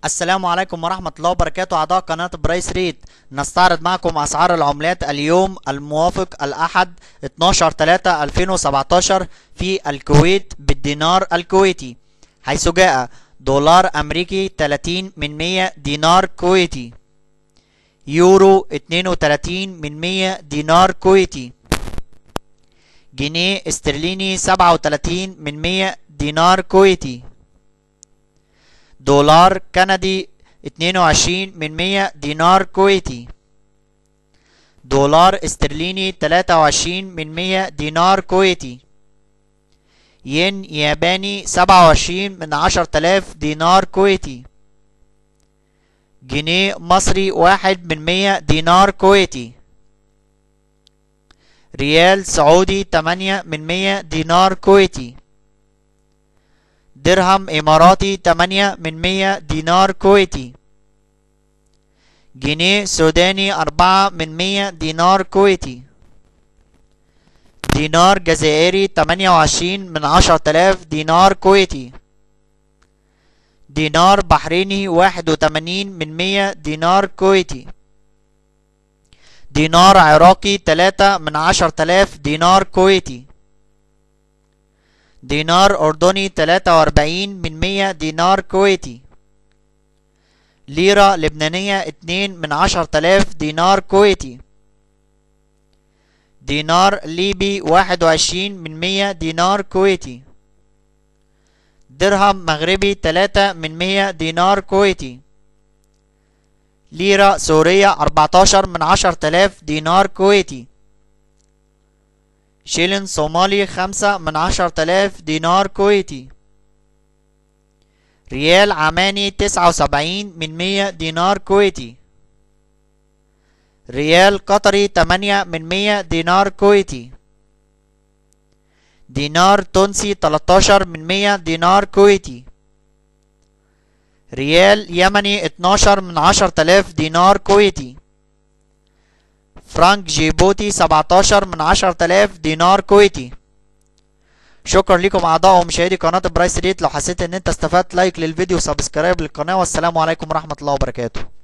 السلام عليكم ورحمة الله وبركاته. أعضاء قناة برايس ريت، نستعرض معكم أسعار العملات اليوم الموافق الأحد 12/3/2017 في الكويت بالدينار الكويتي، حيث جاء دولار أمريكي 30 دينار كويتي، يورو 32 دينار كويتي، جنيه استرليني 37 دينار كويتي، دولار كندي 22 دينار كويتي، دولار استرليني 23 دينار كويتي، ين ياباني 27 دينار كويتي، جنيه مصري 1 دينار كويتي، ريال سعودي 8 دينار كويتي، درهم إماراتي 8 دينار كويتي، جنيه سوداني 4 دينار كويتي، دينار جزائري 28 دينار كويتي، دينار بحريني 81 دينار كويتي، دينار عراقي 3 دينار كويتي، دينار أردني 43 دينار كويتي، ليرة لبنانية 2 دينار كويتي، دينار ليبي 21 دينار كويتي، درهم مغربي 3 دينار كويتي، ليرة سورية 14 دينار كويتي، شيلين صومالي 5 دينار كويتي، ريال عماني 79 دينار كويتي، ريال قطري 8 دينار كويتي، دينار تونسي 13 دينار كويتي، ريال يمني 12 دينار كويتي، فرانك جيبوتي 17 دينار كويتي. شكرا لكم اعضاء ومشاهدي قناة برايس ريت. لو حسيت ان انت استفدت، لايك للفيديو وسبسكرايب للقناة، والسلام عليكم ورحمة الله وبركاته.